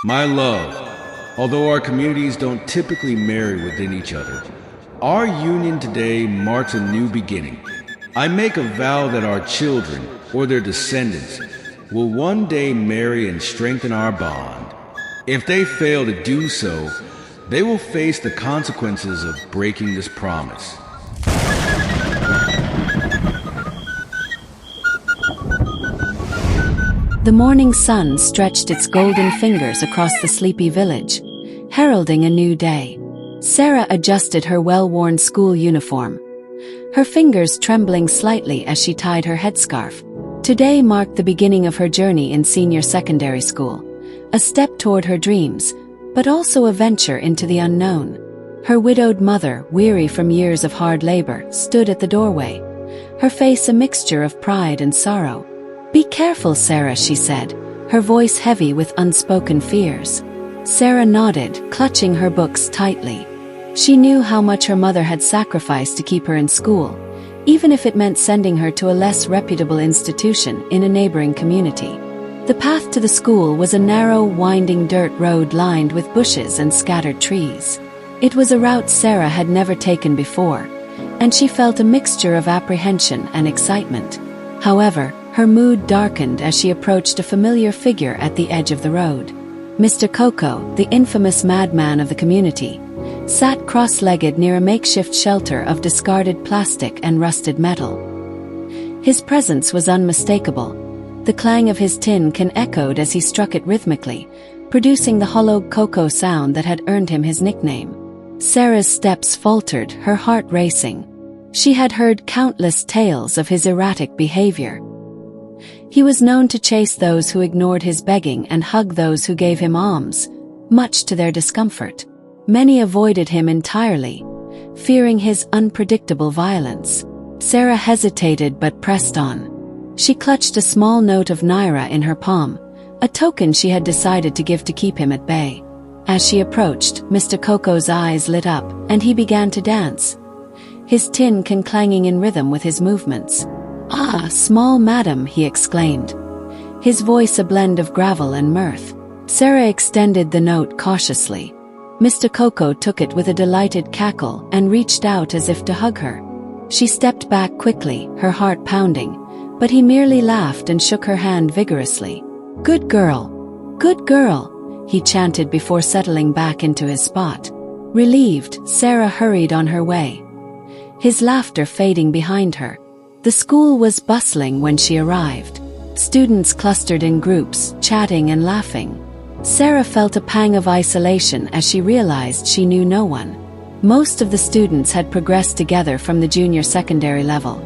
My love, although our communities don't typically marry within each other, our union today marks a new beginning. I make a vow that our children, or their descendants, will one day marry and strengthen our bond. If they fail to do so, they will face the consequences of breaking this promise. The morning sun stretched its golden fingers across the sleepy village, heralding a new day. Sarah adjusted her well-worn school uniform, her fingers trembling slightly as she tied her headscarf. Today marked the beginning of her journey in senior secondary school, a step toward her dreams, but also a venture into the unknown. Her widowed mother, weary from years of hard labor, stood at the doorway, her face a mixture of pride and sorrow. "Be careful, Sarah," she said, her voice heavy with unspoken fears. Sarah nodded, clutching her books tightly. She knew how much her mother had sacrificed to keep her in school, even if it meant sending her to a less reputable institution in a neighboring community. The path to the school was a narrow, winding dirt road lined with bushes and scattered trees. It was a route Sarah had never taken before, and she felt a mixture of apprehension and excitement. However, her mood darkened as she approached a familiar figure at the edge of the road. Mr. Coco, the infamous madman of the community, sat cross-legged near a makeshift shelter of discarded plastic and rusted metal. His presence was unmistakable. The clang of his tin can echoed as he struck it rhythmically, producing the hollow Coco sound that had earned him his nickname. Sarah's steps faltered, her heart racing. She had heard countless tales of his erratic behavior. He was known to chase those who ignored his begging and hug those who gave him alms, much to their discomfort. Many avoided him entirely, fearing his unpredictable violence. Sarah hesitated but pressed on. She clutched a small note of naira in her palm, a token she had decided to give to keep him at bay. As she approached, Mr. Coco's eyes lit up, and he began to dance, his tin can clanging in rhythm with his movements. "Ah, small madam," he exclaimed, his voice a blend of gravel and mirth. Sarah extended the note cautiously. Mr. Coco took it with a delighted cackle and reached out as if to hug her. She stepped back quickly, her heart pounding, but he merely laughed and shook her hand vigorously. "Good girl, good girl," he chanted before settling back into his spot. Relieved, Sarah hurried on her way, his laughter fading behind her. The school was bustling when she arrived. Students clustered in groups, chatting and laughing. Sarah felt a pang of isolation as she realized she knew no one. Most of the students had progressed together from the junior secondary level,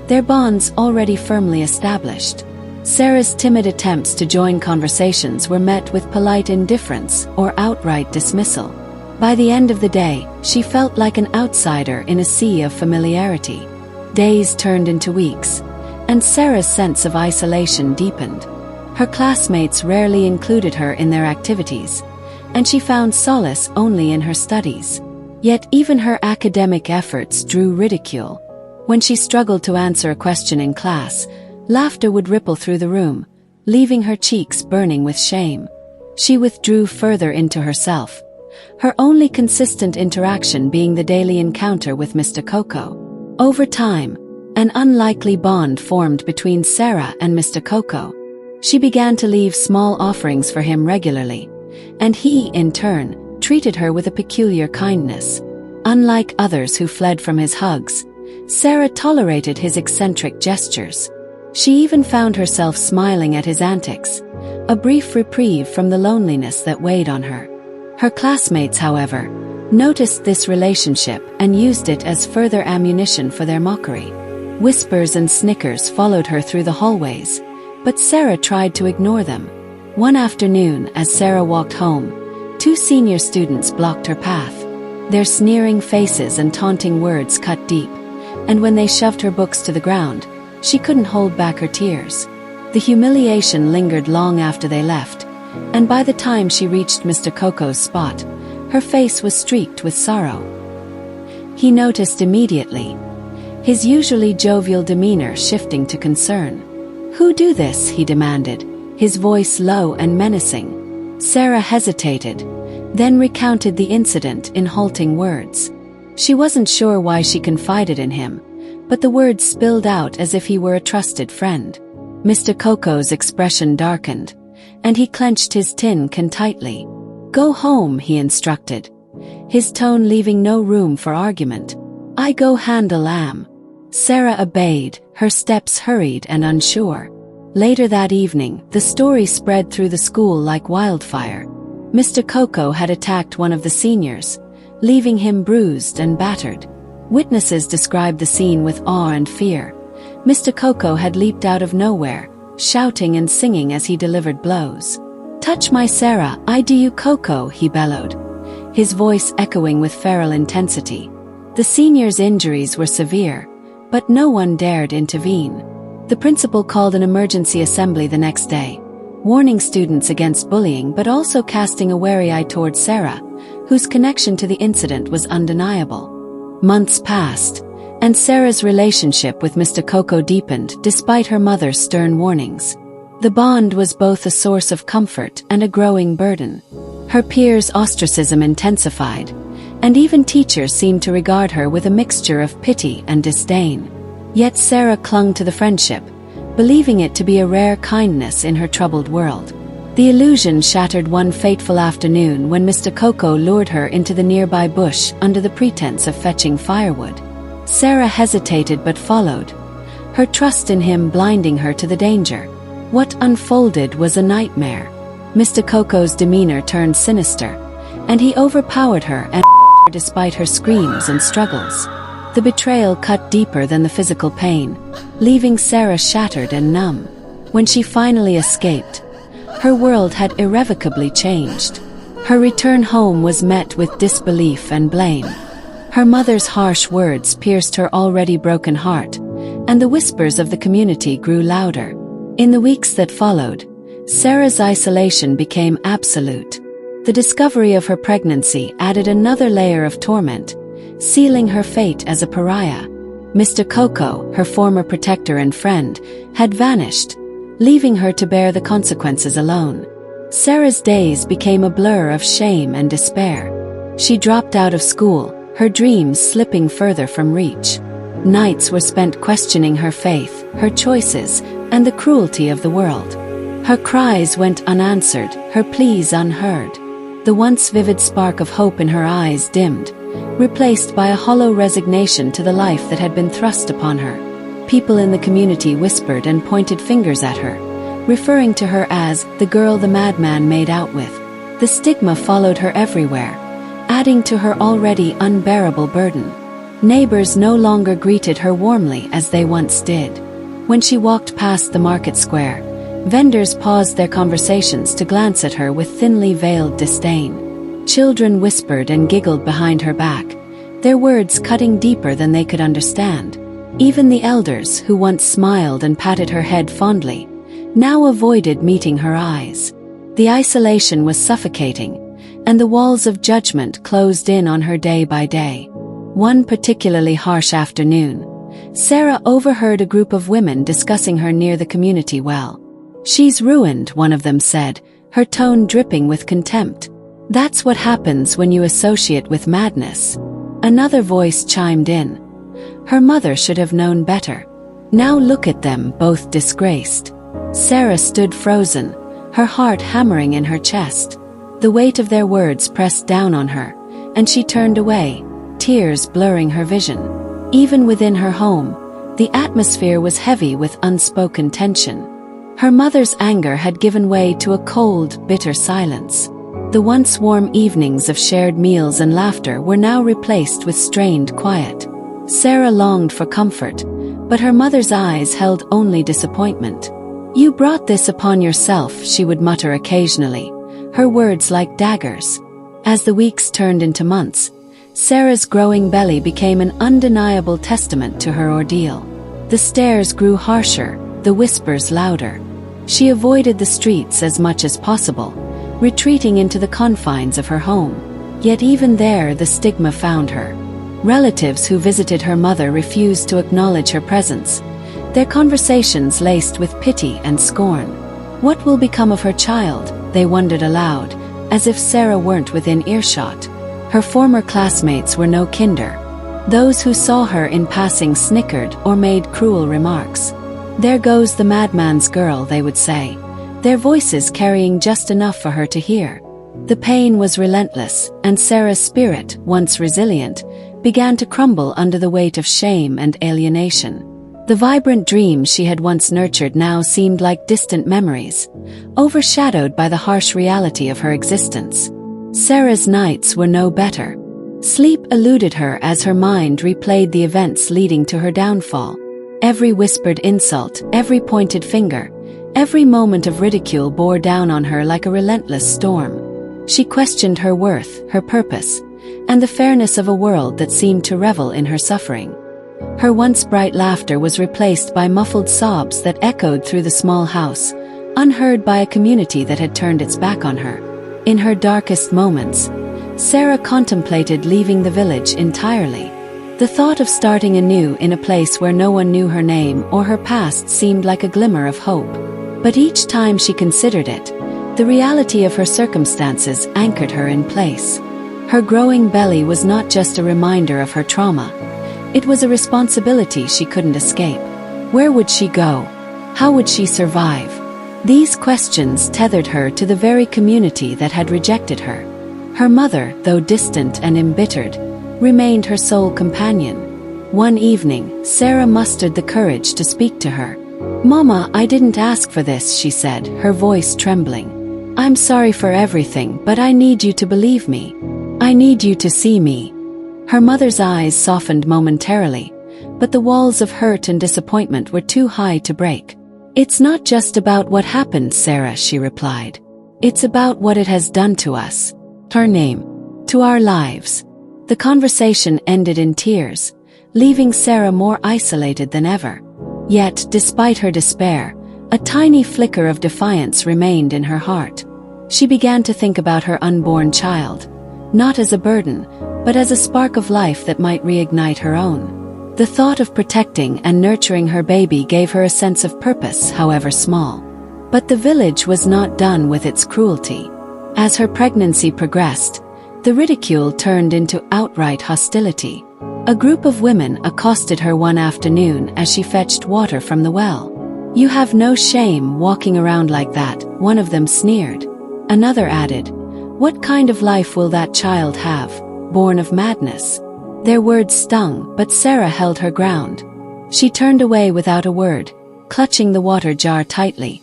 their bonds already firmly established. Sarah's timid attempts to join conversations were met with polite indifference or outright dismissal. By the end of the day, she felt like an outsider in a sea of familiarity. Days turned into weeks, and Sarah's sense of isolation deepened. Her classmates rarely included her in their activities, and she found solace only in her studies. Yet even her academic efforts drew ridicule. When she struggled to answer a question in class, laughter would ripple through the room, leaving her cheeks burning with shame. She withdrew further into herself, her only consistent interaction being the daily encounter with Mr. Coco. Over time, an unlikely bond formed between Sarah and Mr. Coco. She began to leave small offerings for him regularly, and he, in turn, treated her with a peculiar kindness. Unlike others who fled from his hugs, Sarah tolerated his eccentric gestures. She even found herself smiling at his antics, a brief reprieve from the loneliness that weighed on her. Her classmates, however, noticed this relationship and used it as further ammunition for their mockery. Whispers and snickers followed her through the hallways, but Sarah tried to ignore them. One afternoon, as Sarah walked home, two senior students blocked her path. Their sneering faces and taunting words cut deep, and when they shoved her books to the ground, she couldn't hold back her tears. The humiliation lingered long after they left, and by the time she reached Mr. Coco's spot, her face was streaked with sorrow. He noticed immediately, his usually jovial demeanor shifting to concern. "Who do this?" he demanded, his voice low and menacing. Sarah hesitated, then recounted the incident in halting words. She wasn't sure why she confided in him, but the words spilled out as if he were a trusted friend. Mr. Coco's expression darkened, and he clenched his tin can tightly. "Go home," he instructed, his tone leaving no room for argument. "I go handle lamb." Sarah obeyed, her steps hurried and unsure. Later that evening, the story spread through the school like wildfire. Mr. Coco had attacked one of the seniors, leaving him bruised and battered. Witnesses described the scene with awe and fear. Mr. Coco had leaped out of nowhere, shouting and singing as he delivered blows. "Touch my Sarah, I do you Coco," he bellowed, his voice echoing with feral intensity. The senior's injuries were severe, but no one dared intervene. The principal called an emergency assembly the next day, warning students against bullying but also casting a wary eye toward Sarah, whose connection to the incident was undeniable. Months passed, and Sarah's relationship with Mr. Coco deepened despite her mother's stern warnings. The bond was both a source of comfort and a growing burden. Her peers' ostracism intensified, and even teachers seemed to regard her with a mixture of pity and disdain. Yet Sarah clung to the friendship, believing it to be a rare kindness in her troubled world. The illusion shattered one fateful afternoon when Mr. Coco lured her into the nearby bush under the pretense of fetching firewood. Sarah hesitated but followed, her trust in him blinding her to the danger. What unfolded was a nightmare. Mr. Coco's demeanor turned sinister, and he overpowered her and despite her screams and struggles. The betrayal cut deeper than the physical pain, leaving Sarah shattered and numb. When she finally escaped, her world had irrevocably changed. Her return home was met with disbelief and blame. Her mother's harsh words pierced her already broken heart, and the whispers of the community grew louder. In the weeks that followed, Sarah's isolation became absolute. The discovery of her pregnancy added another layer of torment, sealing her fate as a pariah. Mr. Coco, her former protector and friend, had vanished, leaving her to bear the consequences alone. Sarah's days became a blur of shame and despair. She dropped out of school, her dreams slipping further from reach. Nights were spent questioning her faith, her choices, and the cruelty of the world. Her cries went unanswered, her pleas unheard. The once vivid spark of hope in her eyes dimmed, replaced by a hollow resignation to the life that had been thrust upon her. People in the community whispered and pointed fingers at her, referring to her as the girl the madman made out with. The stigma followed her everywhere, adding to her already unbearable burden. Neighbors no longer greeted her warmly as they once did. When she walked past the market square, vendors paused their conversations to glance at her with thinly veiled disdain. Children whispered and giggled behind her back, their words cutting deeper than they could understand. Even the elders, who once smiled and patted her head fondly, now avoided meeting her eyes. The isolation was suffocating, and the walls of judgment closed in on her day by day. One particularly harsh afternoon, Sarah overheard a group of women discussing her near the community well. "She's ruined," one of them said, her tone dripping with contempt. "That's what happens when you associate with madness." Another voice chimed in. "Her mother should have known better. Now look at them, both disgraced." Sarah stood frozen, her heart hammering in her chest. The weight of their words pressed down on her, and she turned away, tears blurring her vision. Even within her home, the atmosphere was heavy with unspoken tension. Her mother's anger had given way to a cold, bitter silence. The once warm evenings of shared meals and laughter were now replaced with strained quiet. Sarah longed for comfort, but her mother's eyes held only disappointment. "You brought this upon yourself," she would mutter occasionally, her words like daggers. As the weeks turned into months, Sarah's growing belly became an undeniable testament to her ordeal. The stares grew harsher, the whispers louder. She avoided the streets as much as possible, retreating into the confines of her home. Yet even there the stigma found her. Relatives who visited her mother refused to acknowledge her presence, their conversations laced with pity and scorn. "What will become of her child?" they wondered aloud, as if Sarah weren't within earshot. Her former classmates were no kinder. Those who saw her in passing snickered or made cruel remarks. "There goes the madman's girl," they would say, their voices carrying just enough for her to hear. The pain was relentless, and Sarah's spirit, once resilient, began to crumble under the weight of shame and alienation. The vibrant dreams she had once nurtured now seemed like distant memories, overshadowed by the harsh reality of her existence. Sarah's nights were no better. Sleep eluded her as her mind replayed the events leading to her downfall. Every whispered insult, every pointed finger, every moment of ridicule bore down on her like a relentless storm. She questioned her worth, her purpose, and the fairness of a world that seemed to revel in her suffering. Her once bright laughter was replaced by muffled sobs that echoed through the small house, unheard by a community that had turned its back on her. In her darkest moments, Sarah contemplated leaving the village entirely. The thought of starting anew in a place where no one knew her name or her past seemed like a glimmer of hope. But each time she considered it, the reality of her circumstances anchored her in place. Her growing belly was not just a reminder of her trauma. It was a responsibility she couldn't escape. Where would she go? How would she survive? These questions tethered her to the very community that had rejected her. Her mother, though distant and embittered, remained her sole companion. One evening, Sarah mustered the courage to speak to her. "Mama, I didn't ask for this," she said, her voice trembling. "I'm sorry for everything, but I need you to believe me. I need you to see me." Her mother's eyes softened momentarily, but the walls of hurt and disappointment were too high to break. "It's not just about what happened, Sarah," she replied. "It's about what it has done to us. Her name. To our lives." The conversation ended in tears, leaving Sarah more isolated than ever. Yet, despite her despair, a tiny flicker of defiance remained in her heart. She began to think about her unborn child, not as a burden, but as a spark of life that might reignite her own. The thought of protecting and nurturing her baby gave her a sense of purpose, however small. But the village was not done with its cruelty. As her pregnancy progressed, the ridicule turned into outright hostility. A group of women accosted her one afternoon as she fetched water from the well. "You have no shame walking around like that," one of them sneered. Another added, "What kind of life will that child have, born of madness?" Their words stung, but Sarah held her ground. She turned away without a word, clutching the water jar tightly,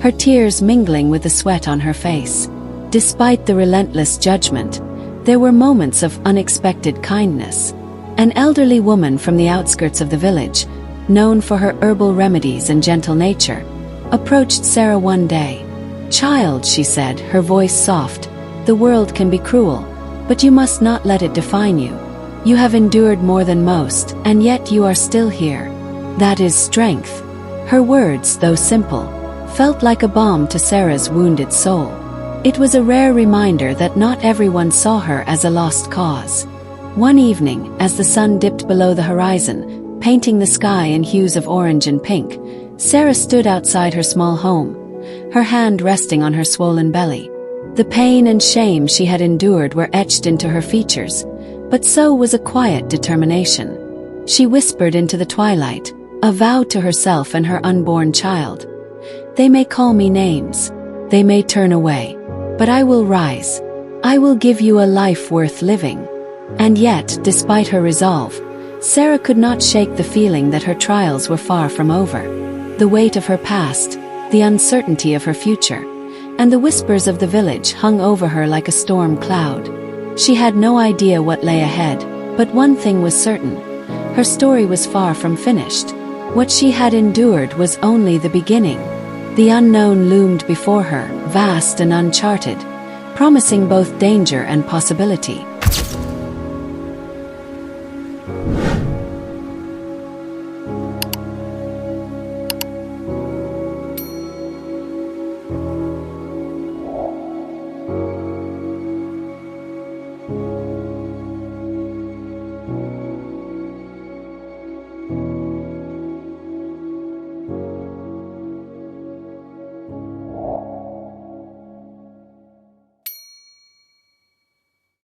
her tears mingling with the sweat on her face. Despite the relentless judgment, there were moments of unexpected kindness. An elderly woman from the outskirts of the village, known for her herbal remedies and gentle nature, approached Sarah one day. "Child," she said, her voice soft, "the world can be cruel, but you must not let it define you. You have endured more than most, and yet you are still here. That is strength." Her words, though simple, felt like a balm to Sarah's wounded soul. It was a rare reminder that not everyone saw her as a lost cause. One evening, as the sun dipped below the horizon, painting the sky in hues of orange and pink, Sarah stood outside her small home, her hand resting on her swollen belly. The pain and shame she had endured were etched into her features, but so was a quiet determination. She whispered into the twilight, a vow to herself and her unborn child. "They may call me names. They may turn away. But I will rise. I will give you a life worth living." And yet, despite her resolve, Sarah could not shake the feeling that her trials were far from over. The weight of her past, the uncertainty of her future, and the whispers of the village hung over her like a storm cloud. She had no idea what lay ahead, but one thing was certain: her story was far from finished. What she had endured was only the beginning. The unknown loomed before her, vast and uncharted, promising both danger and possibility.